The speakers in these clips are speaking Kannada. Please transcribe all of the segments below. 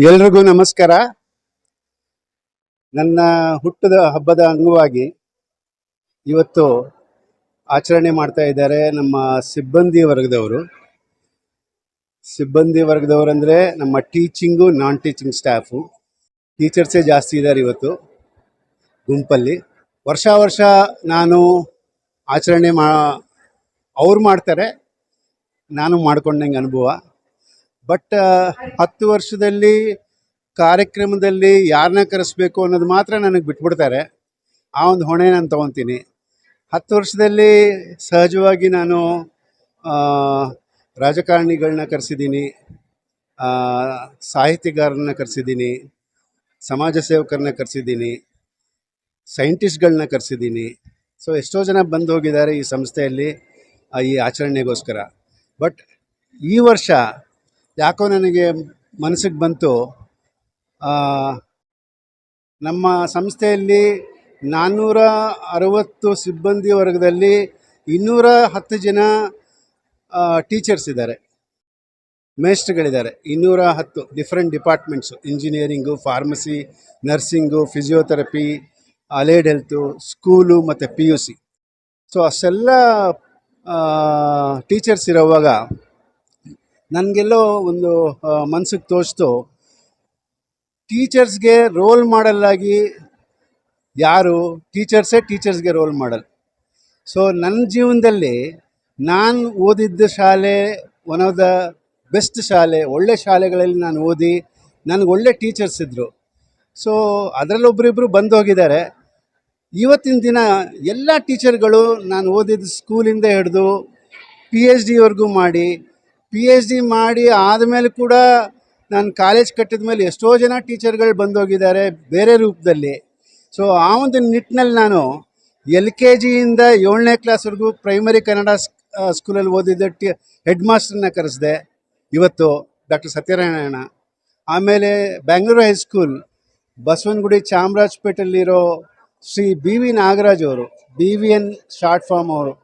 ಎಲ್ರಿಗೂ ನಮಸ್ಕಾರ. ನನ್ನ ಹುಟ್ಟದ ಹಬ್ಬದ ಅಂಗವಾಗಿ ಇವತ್ತು ಆಚರಣೆ ಮಾಡ್ತಾ ಇದ್ದಾರೆ ನಮ್ಮ ಸಿಬ್ಬಂದಿ ವರ್ಗದವರು. ಸಿಬ್ಬಂದಿ ವರ್ಗದವರು ಅಂದರೆ ನಮ್ಮ ಟೀಚಿಂಗು ನಾನ್ ಟೀಚಿಂಗ್ ಸ್ಟಾಫು. ಟೀಚರ್ಸೇ ಜಾಸ್ತಿ ಇದ್ದಾರೆ ಇವತ್ತು ಗುಂಪಲ್ಲಿ. ವರ್ಷ ವರ್ಷ ನಾನು ಆಚರಣೆ ಅವ್ರು ಮಾಡ್ತಾರೆ, ನಾನು ಮಾಡ್ಕೊಂಡಂಗೆ ಅನುಭವ. ಬಟ್ 10 ವರ್ಷದಲ್ಲಿ ಕಾರ್ಯಕ್ರಮದಲ್ಲಿ ಯಾರನ್ನ ಕರೆಸ್ಬೇಕು ಅನ್ನೋದು ಮಾತ್ರ ನನಗೆ ಬಿಟ್ಬಿಡ್ತಾರೆ. ಆ ಒಂದು ಹೊಣೆ ನಾನು ತೊಗೊತೀನಿ. 10 ವರ್ಷದಲ್ಲಿ ಸಹಜವಾಗಿ ನಾನು ರಾಜಕಾರಣಿಗಳನ್ನ ಕರೆಸಿದ್ದೀನಿ, ಸಾಹಿತ್ಯಗಾರರನ್ನ ಕರೆಸಿದ್ದೀನಿ, ಸಮಾಜ ಸೇವಕರನ್ನ ಕರೆಸಿದ್ದೀನಿ, ಸೈಂಟಿಸ್ಟ್ಗಳನ್ನ ಕರೆಸಿದ್ದೀನಿ. ಸೊ ಎಷ್ಟೋ ಜನ ಬಂದು ಹೋಗಿದ್ದಾರೆ ಈ ಸಂಸ್ಥೆಯಲ್ಲಿ ಈ ಆಚರಣೆಗೋಸ್ಕರ. ಬಟ್ ಈ ವರ್ಷ ಯಾಕೋ ನನಗೆ ಮನಸ್ಸಿಗೆ ಬಂತು, ನಮ್ಮ ಸಂಸ್ಥೆಯಲ್ಲಿ 460 ಸಿಬ್ಬಂದಿ ವರ್ಗದಲ್ಲಿ 210 ಜನ ಟೀಚರ್ಸ್ ಇದ್ದಾರೆ, ಮೇಸ್ಟ್ರುಗಳಿದ್ದಾರೆ. 210 different departments: engineering, pharmacy, nursing, physiotherapy, allied health, school ಮತ್ತು PUC. ಸೊ ಅಷ್ಟೆಲ್ಲ ಟೀಚರ್ಸ್ ಇರೋವಾಗ ನನಗೆಲ್ಲೋ ಒಂದು ಮನಸ್ಸಿಗೆ ತೋಚ್ತು, ಟೀಚರ್ಸ್ಗೆ ರೋಲ್ ಮಾಡಲ್ ಆಗಿ ಯಾರು? ಟೀಚರ್ಸ್ಗೆ ರೋಲ್ ಮಾಡಲ್. ಸೊ ನನ್ನ ಜೀವನದಲ್ಲಿ ನಾನು ಓದಿದ್ದ ಶಾಲೆ ಒನ್ ಆಫ್ ದ ಬೆಸ್ಟ್ ಶಾಲೆ, ಒಳ್ಳೆ ಶಾಲೆಗಳಲ್ಲಿ ನಾನು ಓದಿ ನನಗೆ ಒಳ್ಳೆ ಟೀಚರ್ಸ್ ಇದ್ದರು. ಸೊ ಅದರಲ್ಲೊಬ್ಬರಿಬ್ಬರು ಬಂದು ಹೋಗಿದ್ದಾರೆ. ಇವತ್ತಿನ ದಿನ ಎಲ್ಲ ಟೀಚರ್ಗಳು ನಾನು ಓದಿದ ಸ್ಕೂಲಿಂದ ಹಿಡಿದು PhD ಮಾಡಿ ಆದಮೇಲೆ ಕೂಡ ನಾನು ಕಾಲೇಜ್ ಕಟ್ಟಿದ ಮೇಲೆ ಎಷ್ಟೋ ಜನ ಟೀಚರ್ಗಳು ಬಂದೋಗಿದ್ದಾರೆ ಬೇರೆ ರೂಪದಲ್ಲಿ. ಸೊ ಆ ಒಂದು ನಿಟ್ಟಿನಲ್ಲಿ ನಾನು LKG ಇಂದ 7ನೇ ಕ್ಲಾಸ್ವರೆಗೂ ಪ್ರೈಮರಿ ಕನ್ನಡ ಸ್ಕೂಲಲ್ಲಿ ಓದಿದ್ದ ಹೆಡ್ ಮಾಸ್ಟರ್ನ ಕರೆಸಿದೆ ಇವತ್ತು, ಡಾಕ್ಟರ್ ಸತ್ಯನಾರಾಯಣ. ಆಮೇಲೆ ಬೆಂಗಳೂರು ಹೈಸ್ಕೂಲ್, ಬಸವನಗುಡಿ, ಚಾಮರಾಜಪೇಟೆಯಲ್ಲಿರೋ ಶ್ರೀ BV ನಾಗರಾಜ್ ಅವರು, BVN ಶಾರ್ಟ್ ಫಾರ್ಮ್ ಅವರು,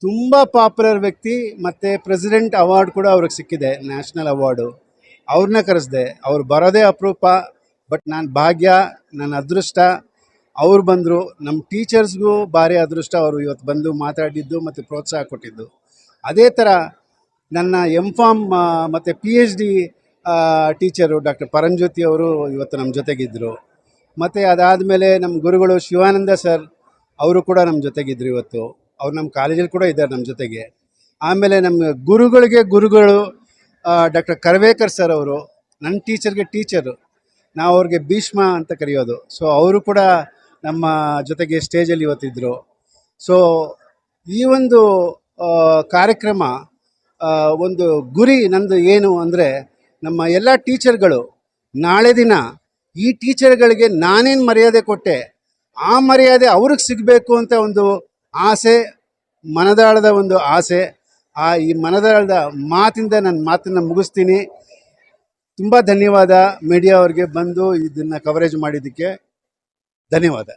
ತುಂಬ ಪಾಪ್ಯುಲರ್ ವ್ಯಕ್ತಿ. ಮತ್ತು ಪ್ರೆಸಿಡೆಂಟ್ ಅವಾರ್ಡ್ ಕೂಡ ಅವ್ರಿಗೆ ಸಿಕ್ಕಿದೆ, ನ್ಯಾಷನಲ್ ಅವಾರ್ಡು. ಅವ್ರನ್ನ ಕರೆಸಿದೆ. ಅವ್ರು ಬರೋದೇ ಅಪರೂಪ. ಬಟ್ ನಾನು ಭಾಗ್ಯ, ನನ್ನ ಅದೃಷ್ಟ, ಅವ್ರು ಬಂದರು. ನಮ್ಮ ಟೀಚರ್ಸ್ಗೂ ಭಾರಿ ಅದೃಷ್ಟ, ಅವರು ಇವತ್ತು ಬಂದು ಮಾತಾಡಿದ್ದು ಮತ್ತು ಪ್ರೋತ್ಸಾಹ ಕೊಟ್ಟಿದ್ದು. ಅದೇ ಥರ ನನ್ನ M.Pharm ಮತ್ತು PhD ಟೀಚರು ಡಾಕ್ಟರ್ ಪರಂಜ್ಯೋತಿ ಅವರು ಇವತ್ತು ನಮ್ಮ ಜೊತೆಗಿದ್ದರು. ಮತ್ತು ಅದಾದಮೇಲೆ ನಮ್ಮ ಗುರುಗಳು ಶಿವಾನಂದ ಸರ್ ಅವರು ಕೂಡ ನಮ್ಮ ಜೊತೆಗಿದ್ದರು ಇವತ್ತು. ಅವ್ರು ನಮ್ಮ ಕಾಲೇಜಲ್ಲಿ ಕೂಡ ಇದ್ದಾರೆ ನಮ್ಮ ಜೊತೆಗೆ. ಆಮೇಲೆ ನಮ್ಮ ಗುರುಗಳು ಡಾಕ್ಟರ್ ಕರ್ವೇಕರ್ ಸರ್ ಅವರು, ನನ್ನ ಟೀಚರ್ಗೆ ಟೀಚರು, ನಾವು ಅವ್ರಿಗೆ ಭೀಷ್ಮ ಅಂತ ಕರೆಯೋದು. ಸೊ ಅವರು ಕೂಡ ನಮ್ಮ ಜೊತೆಗೆ ಸ್ಟೇಜಲ್ಲಿ ಇವತ್ತಿದ್ದರು. ಸೊ ಈ ಒಂದು ಕಾರ್ಯಕ್ರಮ ಒಂದು ಗುರಿ ನಂದು ಏನು ಅಂದರೆ, ನಮ್ಮ ಎಲ್ಲ ಟೀಚರ್ಗಳು ನಾಳೆ ದಿನ ಈ ಟೀಚರ್ಗಳಿಗೆ ನಾನೇನು ಮರ್ಯಾದೆ ಕೊಟ್ಟೆ ಆ ಮರ್ಯಾದೆ ಅವ್ರಿಗೆ ಸಿಗಬೇಕು ಅಂತ ಒಂದು ಆಸೆ, ಮನದಾಳದ ಒಂದು ಆಸೆ. ಈ ಮನದಾಳದ ಮಾತಿಂದ ನನ್ನ ಮಾತನ್ನು ಮುಗಿಸ್ತೀನಿ. ತುಂಬ ಧನ್ಯವಾದ ಮೀಡಿಯಾ ಅವ್ರಿಗೆ ಬಂದು ಇದನ್ನು ಕವರೇಜ್ ಮಾಡಿದ್ದಕ್ಕೆ. ಧನ್ಯವಾದ.